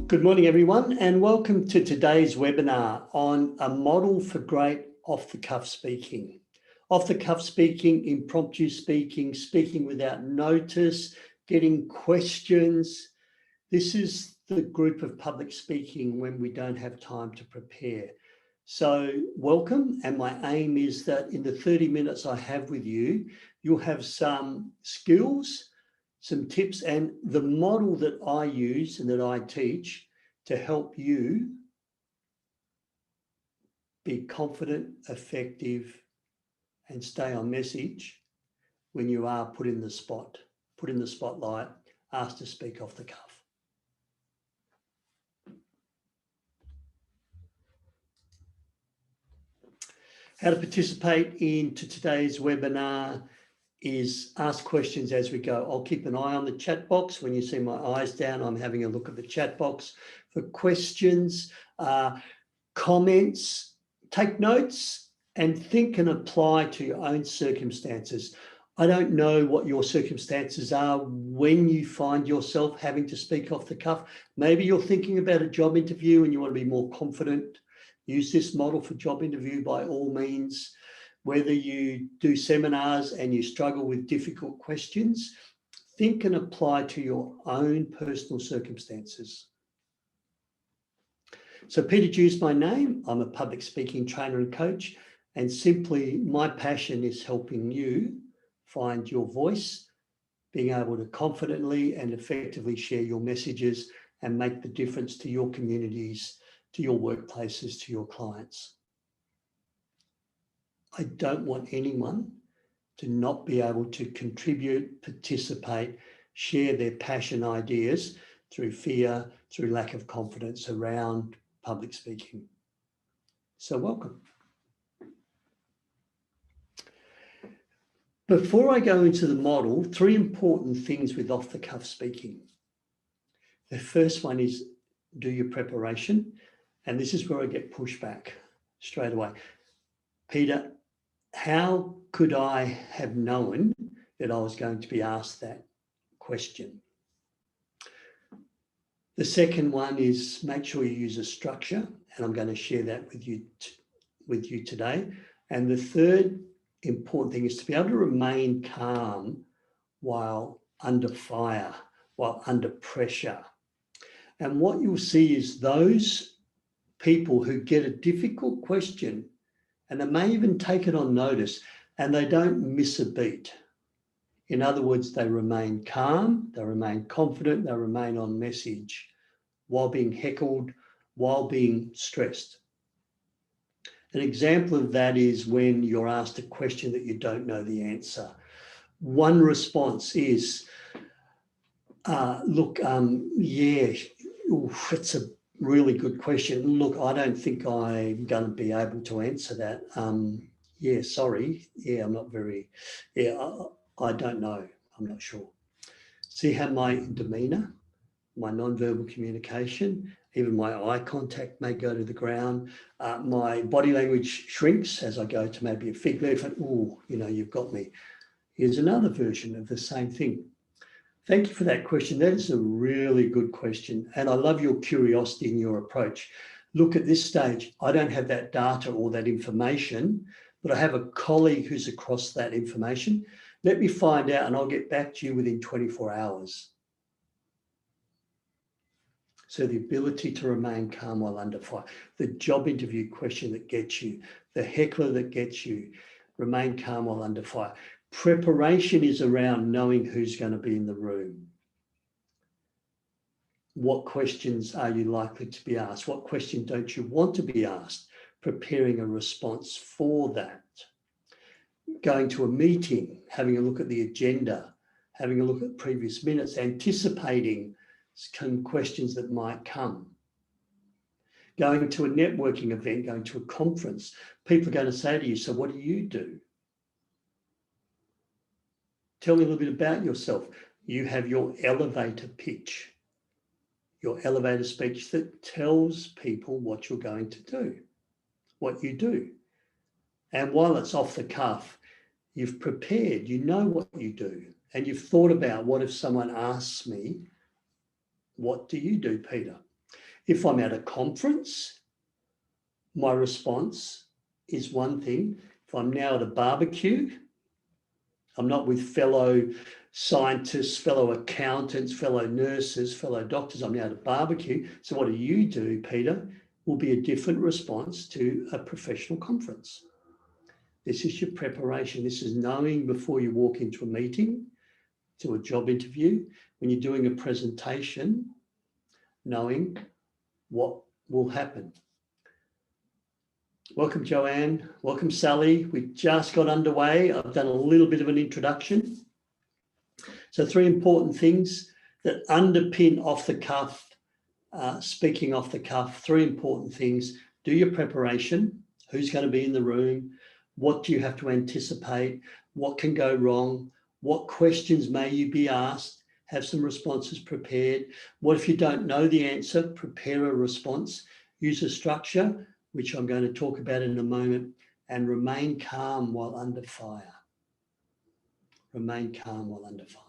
Good morning, everyone, and welcome to today's webinar on a model for great off-the-cuff speaking. Off-the-cuff speaking, impromptu speaking, speaking without notice, getting questions. This is the group of public speaking when we don't have time to prepare. So welcome, and my aim is that in the 30 minutes I have with you, you'll have some skills, some tips, and the model that I use and that I teach to help you be confident, effective, and stay on message when you are put in the spotlight, asked to speak off the cuff. How to participate into today's webinar is ask questions as we go. I'll keep an eye on the chat box. When you see my eyes down, I'm having a look at the chat box for questions, comments. Take notes and think and apply to your own circumstances. I don't know what your circumstances are when you find yourself having to speak off the cuff. Maybe you're thinking about a job interview and you want to be more confident. Use this model for job interview by all means. Whether you do seminars and you struggle with difficult questions, think and apply to your own personal circumstances. So Peter Dew's my name. I'm a public speaking trainer and coach, and simply my passion is helping you find your voice, being able to confidently and effectively share your messages and make the difference to your communities, to your workplaces, to your clients. I don't want anyone to not be able to contribute, participate, share their passion ideas through fear, through lack of confidence around public speaking. So welcome. Before I go into the model, 3 important things with off-the-cuff speaking. The first one is do your preparation. And this is where I get pushback straight away. Peter, how could I have known that I was going to be asked that question? The second one is make sure you use a structure, and I'm going to share that with you today. And the third important thing is to be able to remain calm while under fire, while under pressure. And what you'll see is those people who get a difficult question, and they may even take it on notice, and they don't miss a beat. In other words, they remain calm, they remain confident, they remain on message while being heckled, while being stressed. An example of that is when you're asked a question that you don't know the answer. One response is, yeah, it's a really good question. Look, I don't think I'm going to be able to answer that. Yeah, sorry. Yeah, I'm not very, I don't know. I'm not sure. See how my demeanor, my non-verbal communication, even my eye contact may go to the ground. My body language shrinks as I go to maybe a fig leaf and, oh, you've got me. Here's another version of the same thing. Thank you for that question. That is a really good question. And I love your curiosity and your approach. Look, at this stage, I don't have that data or that information, but I have a colleague who's across that information. Let me find out and I'll get back to you within 24 hours. So the ability to remain calm while under fire, the job interview question that gets you, the heckler that gets you, remain calm while under fire. Preparation is around knowing who's going to be in the room. What questions are you likely to be asked? What question don't you want to be asked? Preparing a response for that. Going to a meeting, having a look at the agenda, having a look at previous minutes, anticipating some questions that might come. Going to a networking event, going to a conference, people are going to say to you, so what do you do? Tell me a little bit about yourself. You have your elevator pitch, your elevator speech that tells people what you're going to do, what you do. And while it's off the cuff, you've prepared, you know what you do, and you've thought about what if someone asks me, what do you do, Peter? If I'm at a conference, my response is one thing. If I'm now at a barbecue, I'm not with fellow scientists, fellow accountants, fellow nurses, fellow doctors. I'm now at a barbecue. So what do you do, Peter? Will be a different response to a professional conference. This is your preparation. This is knowing before you walk into a meeting, to a job interview, when you're doing a presentation, knowing what will happen. Welcome, Joanne. Welcome, Sally. We just got underway. I've done a little bit of an introduction. So 3 important things that underpin off the cuff, speaking off the cuff, 3 important things. Do your preparation. Who's going to be in the room? What do you have to anticipate? What can go wrong? What questions may you be asked? Have some responses prepared. What if you don't know the answer? Prepare a response. Use a structure, which I'm going to talk about in a moment, and remain calm while under fire. Remain calm while under fire.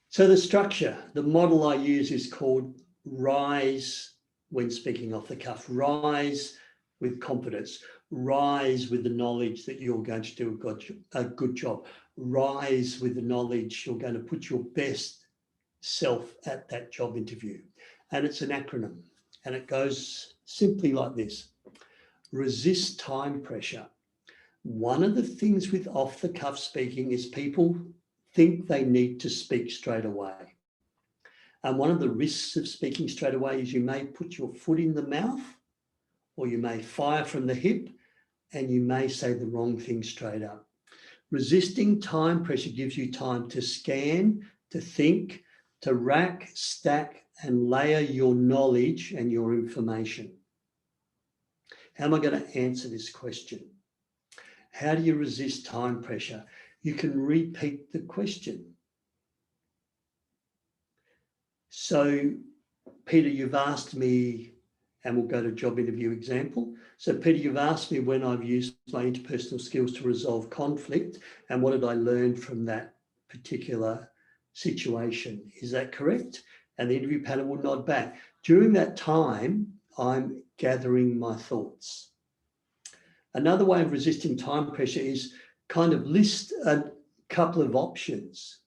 So the structure, the model I use is called RISE when speaking off the cuff. RISE with confidence. Rise with the knowledge that you're going to do a good job. Rise with the knowledge you're going to put your best self at that job interview. And it's an acronym, and it goes simply like this. Resist time pressure. One of the things with off-the-cuff speaking is people think they need to speak straight away. And one of the risks of speaking straight away is you may put your foot in the mouth, or you may fire from the hip, and you may say the wrong thing straight up. Resisting time pressure gives you time to scan, to think, to rack, stack, and layer your knowledge and your information. How am I going to answer this question? How do you resist time pressure? You can repeat the question. So, Peter, you've asked me, and we'll go to job interview example. So Peter, you've asked me when I've used my interpersonal skills to resolve conflict, and what did I learn from that particular situation? Is that correct? And the interview panel will nod back. During that time, I'm gathering my thoughts. Another way of resisting time pressure is kind of list a couple of options.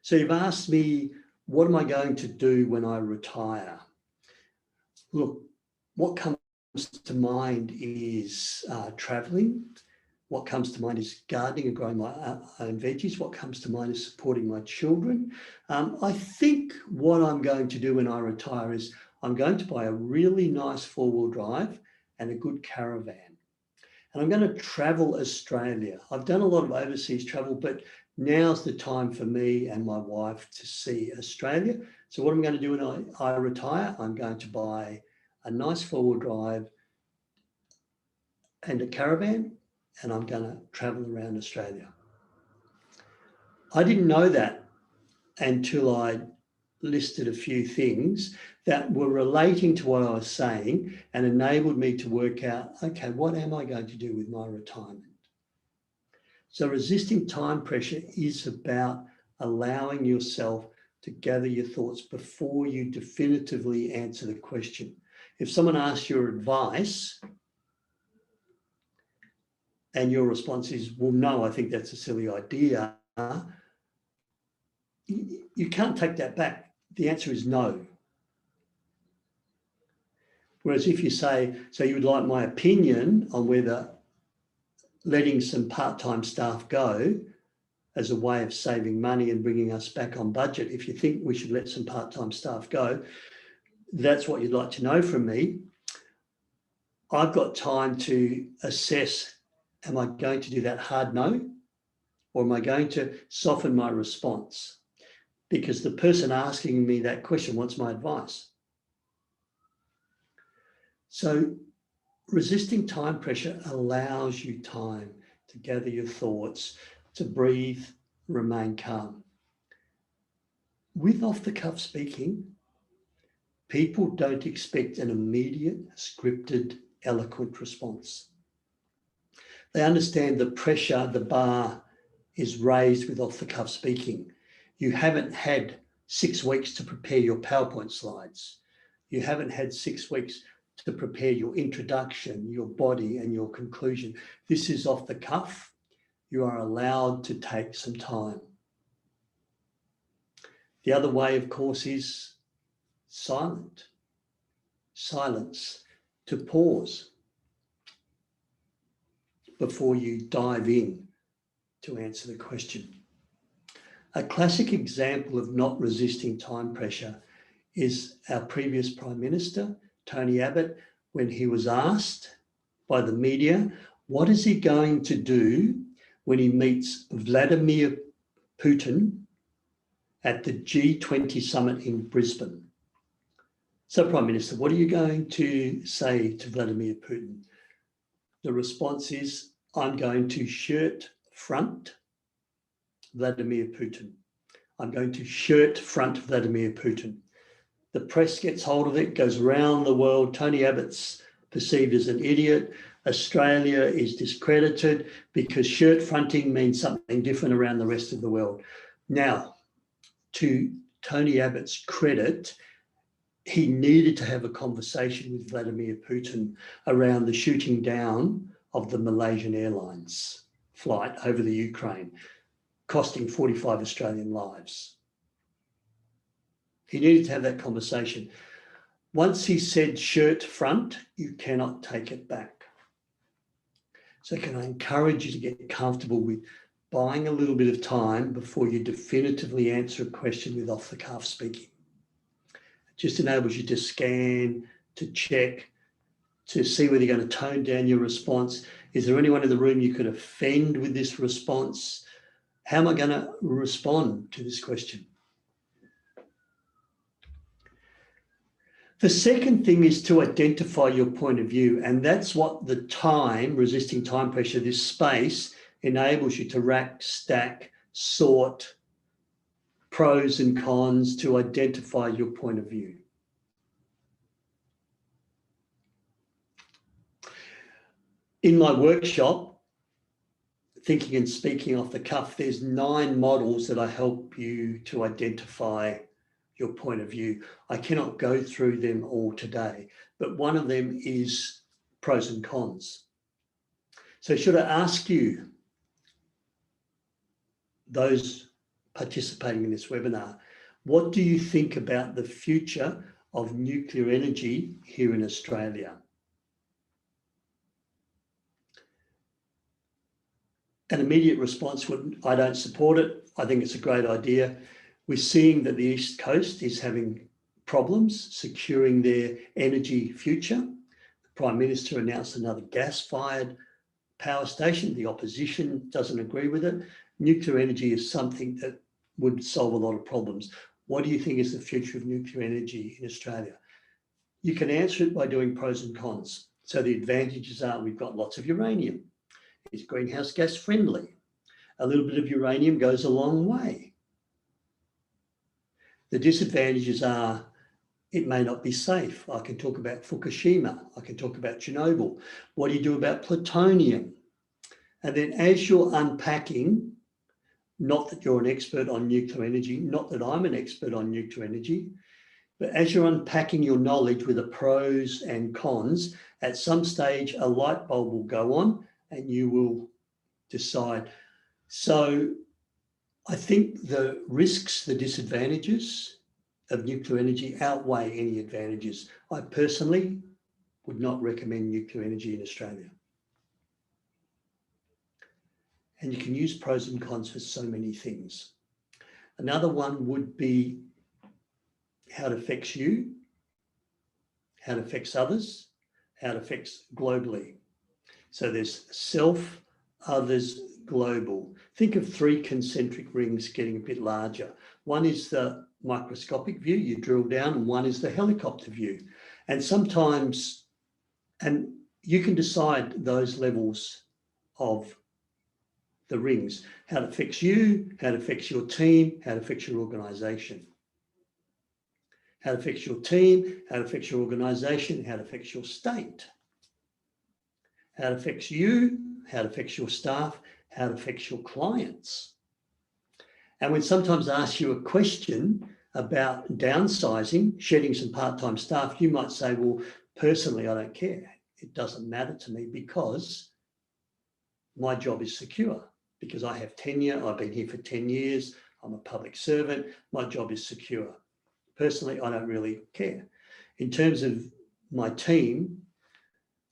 So you've asked me, what am I going to do when I retire? Look, what comes to mind is traveling. What comes to mind is gardening and growing my own veggies. What comes to mind is supporting my children. I think what I'm going to do when I retire is I'm going to buy a really nice 4-wheel drive and a good caravan. And I'm going to travel Australia. I've done a lot of overseas travel, but now's the time for me and my wife to see Australia. So what I'm going to do when I retire, I'm going to buy a nice 4-wheel drive and a caravan, and I'm going to travel around Australia. I didn't know that until I listed a few things that were relating to what I was saying and enabled me to work out, okay, what am I going to do with my retirement? So resisting time pressure is about allowing yourself to gather your thoughts before you definitively answer the question. If someone asks your advice and your response is, well, no, I think that's a silly idea, you can't take that back. The answer is no. Whereas if you say, so you would like my opinion on whether letting some part-time staff go as a way of saving money and bringing us back on budget, if you think we should let some part-time staff go, that's what you'd like to know from me. I've got time to assess, am I going to do that hard no? Or am I going to soften my response? Because the person asking me that question wants my advice. So resisting time pressure allows you time to gather your thoughts, to breathe, remain calm. With off-the-cuff speaking, people don't expect an immediate, scripted, eloquent response. They understand the pressure, the bar is raised with off-the-cuff speaking. You haven't had 6 weeks to prepare your PowerPoint slides. You haven't had 6 weeks to prepare your introduction, your body, and your conclusion. This is off the cuff. You are allowed to take some time. The other way, of course, is silence, to pause before you dive in to answer the question. A classic example of not resisting time pressure is our previous Prime Minister, Tony Abbott, when he was asked by the media, what is he going to do when he meets Vladimir Putin at the G20 summit in Brisbane? So, Prime Minister, what are you going to say to Vladimir Putin? The response is, I'm going to shirt front Vladimir Putin. I'm going to shirt front Vladimir Putin. The press gets hold of it, goes around the world. Tony Abbott's perceived as an idiot. Australia is discredited because shirt fronting means something different around the rest of the world. Now, to Tony Abbott's credit, he needed to have a conversation with Vladimir Putin around the shooting down of the Malaysian Airlines flight over the Ukraine, costing 45 Australian lives. He needed to have that conversation. Once he said shirt front, you cannot take it back. So can I encourage you to get comfortable with buying a little bit of time before you definitively answer a question with off-the-cuff speaking. It just enables you to scan, to check, to see whether you're going to tone down your response. Is there anyone in the room you could offend with this response? How am I going to respond to this question? The second thing is to identify your point of view, and that's what the time, resisting time pressure, this space enables you to rack, stack, sort pros and cons to identify your point of view. In my workshop, Thinking and Speaking Off the Cuff, there's 9 models that I help you to identify your point of view. I cannot go through them all today, but one of them is pros and cons. So should I ask you, those participating in this webinar, what do you think about the future of nuclear energy here in Australia? An immediate response would, I don't support it. I think it's a great idea. We're seeing that the East Coast is having problems securing their energy future. The Prime Minister announced another gas-fired power station. The opposition doesn't agree with it. Nuclear energy is something that would solve a lot of problems. What do you think is the future of nuclear energy in Australia? You can answer it by doing pros and cons. So the advantages are we've got lots of uranium. It's greenhouse gas friendly. A little bit of uranium goes a long way. The disadvantages are it may not be safe. I can talk about Fukushima. I can talk about Chernobyl. What do you do about plutonium? And then as you're unpacking, not that you're an expert on nuclear energy, not that I'm an expert on nuclear energy, but as you're unpacking your knowledge with the pros and cons, at some stage a light bulb will go on and you will decide. So I think the risks, the disadvantages of nuclear energy outweigh any advantages. I personally would not recommend nuclear energy in Australia. And you can use pros and cons for so many things. Another one would be how it affects you, how it affects others, how it affects globally. So there's self, others, global. Think of 3 concentric rings getting a bit larger. One is the microscopic view, you drill down, and one is the helicopter view. And sometimes, and you can decide those levels of the rings, how it affects you, how it affects your team, how it affects your organization. How it affects your team, how it affects your organization, how it affects your state. How it affects you, how it affects your staff, how it affects your clients. And when sometimes I ask you a question about downsizing, shedding some part-time staff, you might say, well, personally, I don't care. It doesn't matter to me because my job is secure, because I have tenure. I've been here for 10 years. I'm a public servant. My job is secure. Personally, I don't really care. In terms of my team,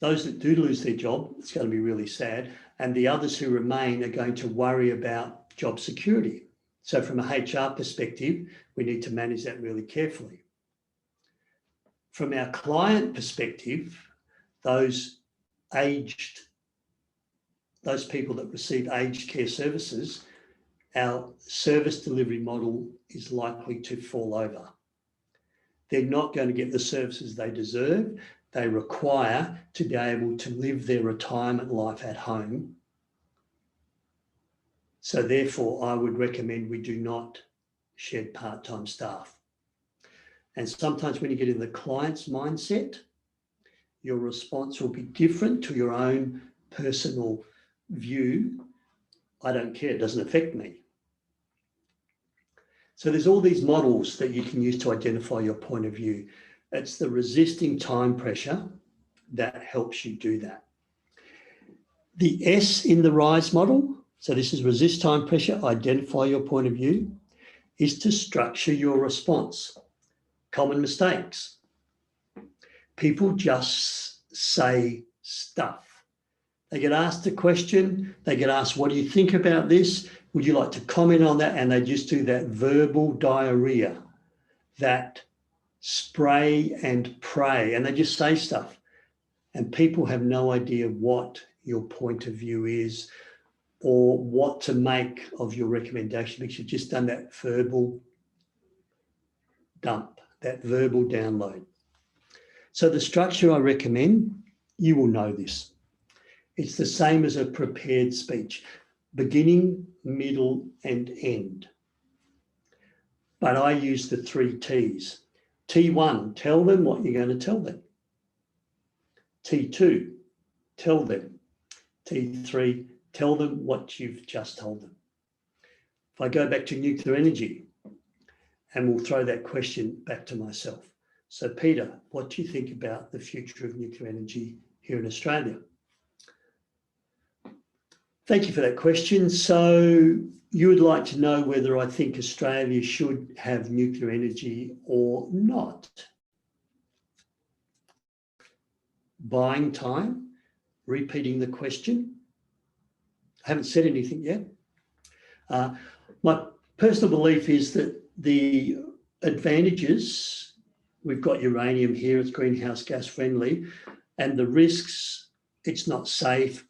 those that do lose their job, it's going to be really sad. And the others who remain are going to worry about job security. So from a HR perspective, we need to manage that really carefully. From our client perspective, those people that receive aged care services, our service delivery model is likely to fall over. They're not going to get the services they deserve. They require to be able to live their retirement life at home. So therefore, I would recommend we do not shed part-time staff. And sometimes when you get in the client's mindset, your response will be different to your own personal view. I don't care, it doesn't affect me. So there's all these models that you can use to identify your point of view. It's the resisting time pressure that helps you do that. The S in the RISE model, so this is resist time pressure, identify your point of view, is to structure your response. Common mistakes. People just say stuff. They get asked a question, they get asked, what do you think about this? Would you like to comment on that? And they just do that verbal diarrhea, that spray and pray, and they just say stuff. And people have no idea what your point of view is or what to make of your recommendation, because you've just done that verbal dump, that verbal download. So the structure I recommend, you will know this. It's the same as a prepared speech, beginning, middle, and end. But I use the 3 T's. T1, tell them what you're going to tell them. T2, tell them. T3, tell them what you've just told them. If I go back to nuclear energy, and we'll throw that question back to myself. So Peter, what do you think about the future of nuclear energy here in Australia? Thank you for that question. So you would like to know whether I think Australia should have nuclear energy or not. Buying time, repeating the question. I haven't said anything yet. My personal belief is that the advantages, we've got uranium here, it's greenhouse gas friendly, and the risks, it's not safe,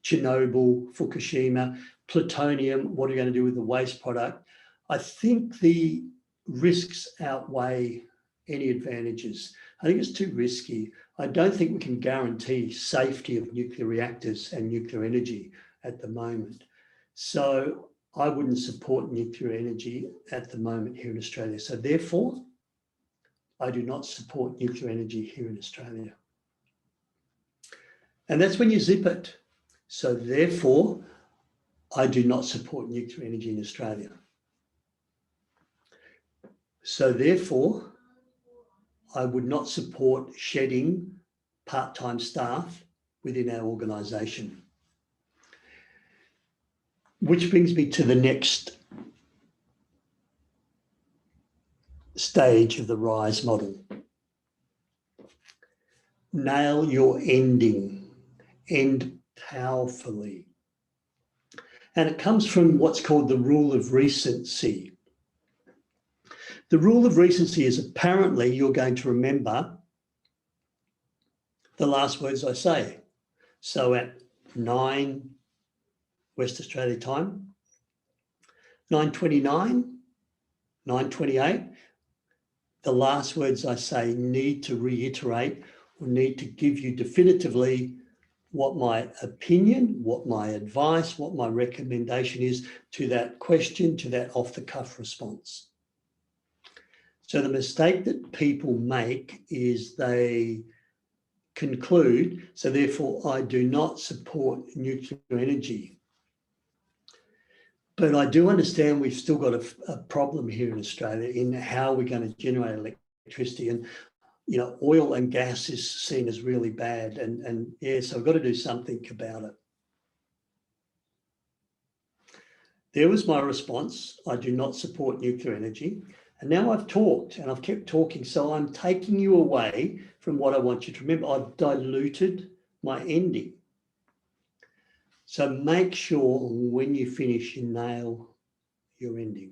Chernobyl, Fukushima, plutonium, what are you going to do with the waste product? I think the risks outweigh any advantages. I think it's too risky. I don't think we can guarantee safety of nuclear reactors and nuclear energy at the moment. So I wouldn't support nuclear energy at the moment here in Australia. So therefore, I do not support nuclear energy here in Australia. And that's when you zip it. So therefore, I do not support nuclear energy in Australia. So therefore, I would not support shedding part-time staff within our organisation. Which brings me to the next stage of the RISE model. Nail your ending, end powerfully. And it comes from what's called the rule of recency. The rule of recency is apparently you're going to remember the last words I say. So at 9 West Australia time, 9:29, 9:28, the last words I say need to reiterate or need to give you definitively what my opinion, what my advice, what my recommendation is to that question, to that off-the-cuff response. So the mistake that people make is they conclude, so therefore I do not support nuclear energy. But I do understand we've still got a problem here in Australia in how we're going to generate electricity. And, you know, oil and gas is seen as really bad. And yeah, so we've got to do something about it. There was my response. I do not support nuclear energy. And now I've talked and I've kept talking. So I'm taking you away from what I want you to remember. I've diluted my ending. So make sure when you finish, you nail your ending.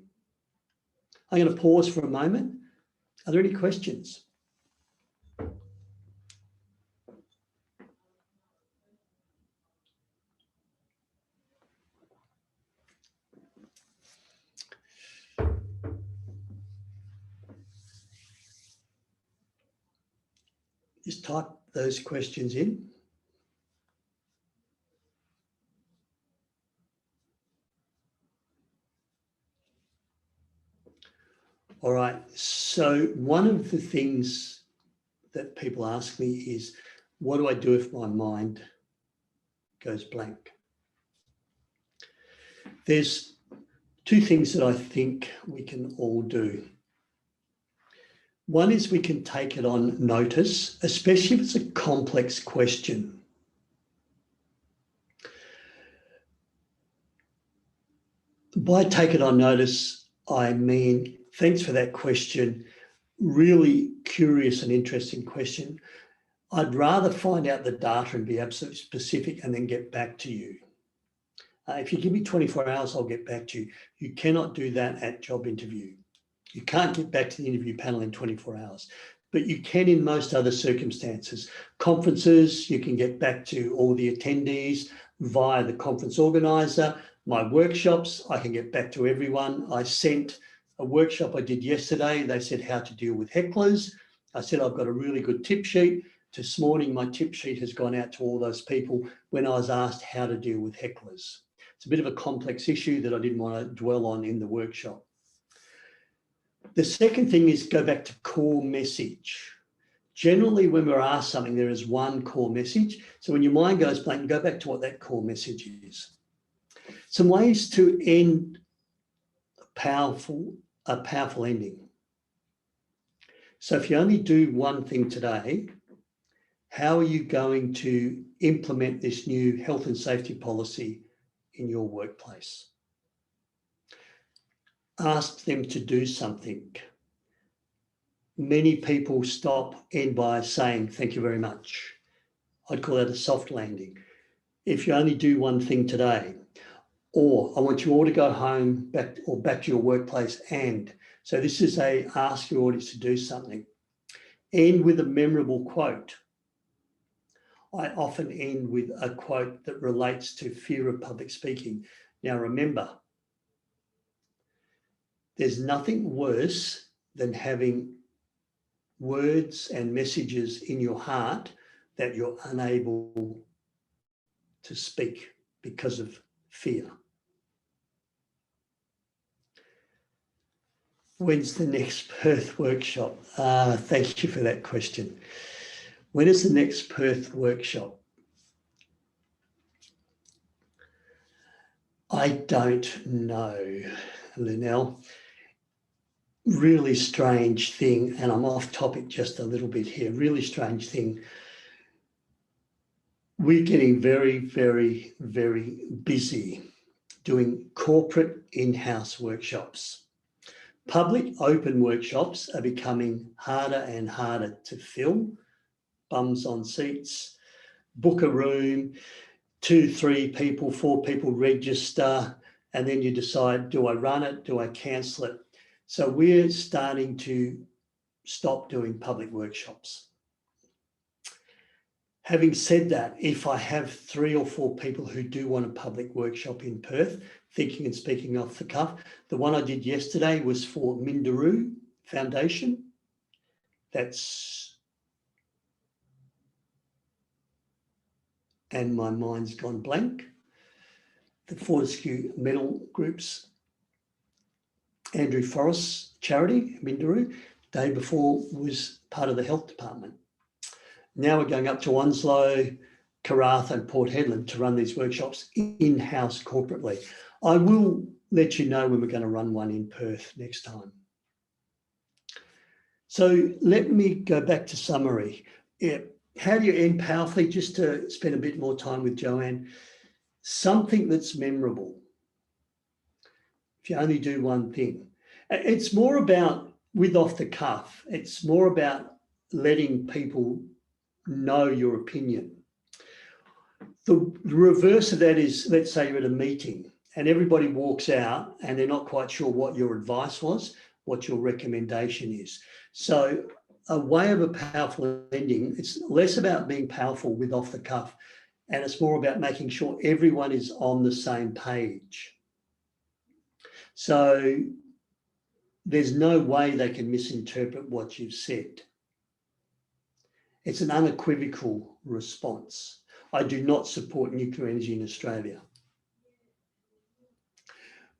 I'm going to pause for a moment. Are there any questions? Just type those questions in. All right, so one of the things that people ask me is, what do I do if my mind goes blank? There's two things that I think we can all do. One is we can take it on notice, especially if it's a complex question. By take it on notice, I mean, thanks for that question. Really curious and interesting question. I'd rather find out the data and be absolutely specific and then get back to you. If you give me 24 hours, I'll get back to you. You cannot do that at job interview. You can't get back to the interview panel in 24 hours, but you can in most other circumstances. Conferences, you can get back to all the attendees via the conference organizer. My workshops, I can get back to everyone. I sent a workshop I did yesterday. They said how to deal with hecklers. I said, I've got a really good tip sheet. This morning, my tip sheet has gone out to all those people when I was asked how to deal with hecklers. It's a bit of a complex issue that I didn't want to dwell on in the workshop. The second thing is go back to core message. Generally, when we're asked something, there is one core message. So when your mind goes blank, go back to what that core message is. Some ways to end a powerful ending. So if you only do one thing today, how are you going to implement this new health and safety policy in your workplace? Ask them to do something. Many people end by saying, thank you very much. I'd call that a soft landing. If you only do one thing today, or I want you all to go home back to your workplace and, so this is a ask your audience to do something. End with a memorable quote. I often end with a quote that relates to fear of public speaking. Now remember, there's nothing worse than having words and messages in your heart that you're unable to speak because of fear. When's the next Perth workshop? Thank you for that question. When is the next Perth workshop? I don't know, Lynelle. Really strange thing, and I'm off topic just a little bit here, really strange thing. We're getting very, very, very busy doing corporate in-house workshops. Public open workshops are becoming harder and harder to fill. Bums on seats, book a room, 2, 3 people, 4 people register, and then you decide, do I run it? Do I cancel it? So we're starting to stop doing public workshops. Having said that, if I have 3 or 4 people who do want a public workshop in Perth, thinking and speaking off the cuff, the one I did yesterday was for Minderoo Foundation. And my mind's gone blank. The Fortescue Metal Group's Andrew Forrest's charity, Minderoo, day before was part of the health department. Now we're going up to Onslow, Karratha and Port Hedland to run these workshops in-house corporately. I will let you know when we're going to run one in Perth next time. So let me go back to summary. Yeah. How do you end powerfully? Just to spend a bit more time with Joanne, something that's memorable. If you only do one thing, it's more about with off the cuff. It's more about letting people know your opinion. The reverse of that is, let's say you're at a meeting and everybody walks out and they're not quite sure what your advice was, what your recommendation is. So a way of a powerful ending, it's less about being powerful with off the cuff, and it's more about making sure everyone is on the same page. So there's no way they can misinterpret what you've said. It's an unequivocal response. I do not support nuclear energy in Australia.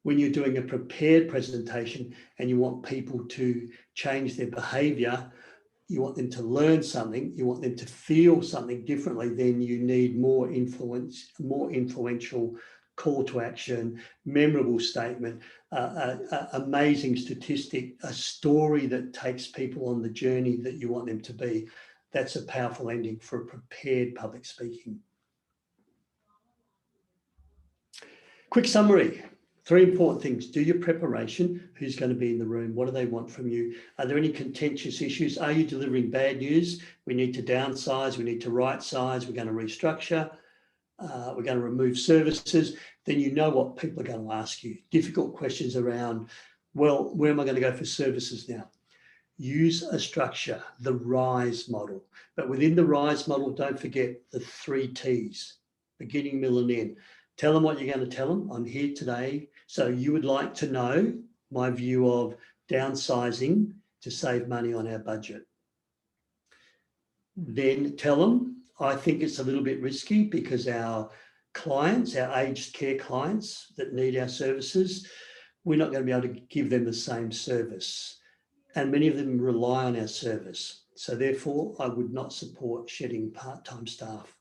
When you're doing a prepared presentation and you want people to change their behaviour, you want them to learn something, you want them to feel something differently, then you need more influential call to action, memorable statement, amazing statistic, a story that takes people on the journey that you want them to be. That's a powerful ending for a prepared public speaking. Quick summary. 3 important things. Do your preparation. Who's going to be in the room? What do they want from you? Are there any contentious issues? Are you delivering bad news? We need to downsize. We need to right size. We're going to restructure. We're going to remove services. Then you know what people are going to ask you. Difficult questions around, well, where am I going to go for services now? Use a structure, the RISE model. But within the RISE model, don't forget the 3 T's, beginning, middle, and end. Tell them what you're going to tell them. I'm here today. So you would like to know my view of downsizing to save money on our budget. Then tell them, I think it's a little bit risky because our clients, our aged care clients that need our services, we're not going to be able to give them the same service. And many of them rely on our service. So therefore, I would not support shedding part-time staff.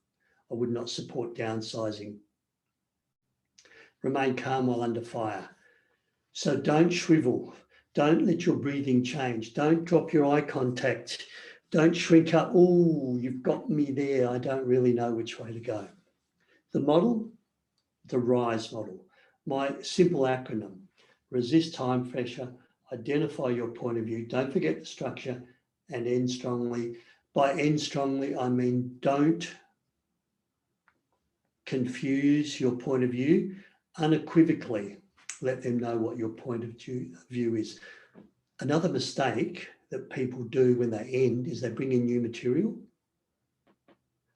I would not support downsizing. Remain calm while under fire. So don't shrivel. Don't let your breathing change. Don't drop your eye contact. Don't shrink up. Oh, you've got me there. I don't really know which way to go. The model, the RISE model. My simple acronym, resist time pressure, identify your point of view. Don't forget the structure and end strongly. By end strongly, I mean don't confuse your point of view. Unequivocally, let them know what your point of view is. Another mistake that people do when they end is they bring in new material.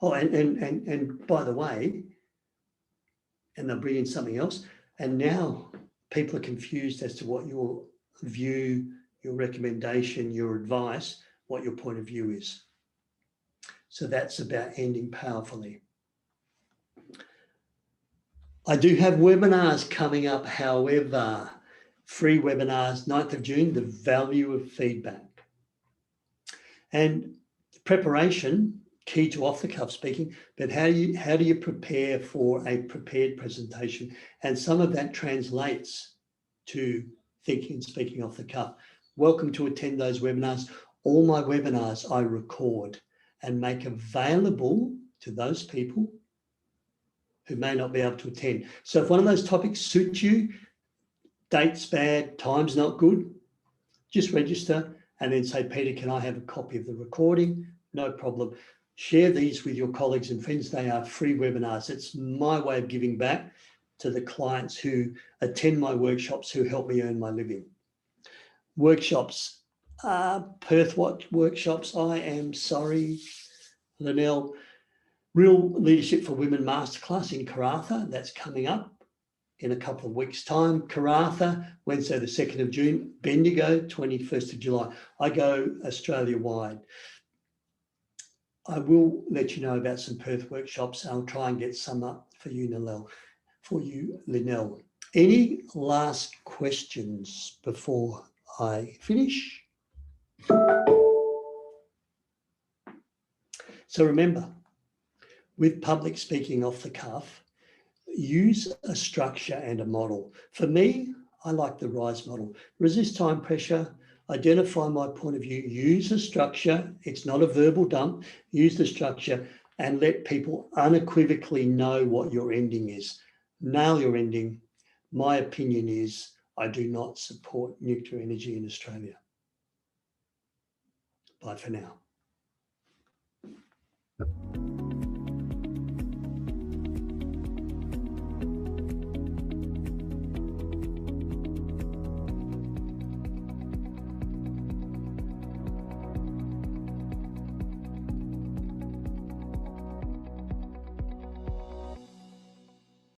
Oh, and by the way, and they'll bring in something else. And now people are confused as to what your view, your recommendation, your advice, what your point of view is. So that's about ending powerfully. I do have webinars coming up, however, free webinars, 9th of June, the value of feedback. And preparation, key to off-the-cuff speaking, but how do you prepare for a prepared presentation? And some of that translates to thinking and speaking off the cuff. Welcome to attend those webinars. All my webinars I record and make available to those people who may not be able to attend. So if one of those topics suits you, date's bad, time's not good, just register and then say, Peter, can I have a copy of the recording? No problem. Share these with your colleagues and friends. They are free webinars. It's my way of giving back to the clients who attend my workshops, who help me earn my living. Workshops, Perth workshops, I am sorry, Linnell. Real Leadership for Women Masterclass in Karratha, that's coming up in a couple of weeks' time. Karratha, Wednesday the 2nd of June. Bendigo, 21st of July. I go Australia-wide. I will let you know about some Perth workshops. I'll try and get some up for you, Linnell. Any last questions before I finish? So remember, with public speaking off the cuff, use a structure and a model. For me, I like the RISE model. Resist time pressure, identify my point of view, use the structure. It's not a verbal dump. Use the structure and let people unequivocally know what your ending is. Nail your ending. My opinion is I do not support nuclear energy in Australia. Bye for now.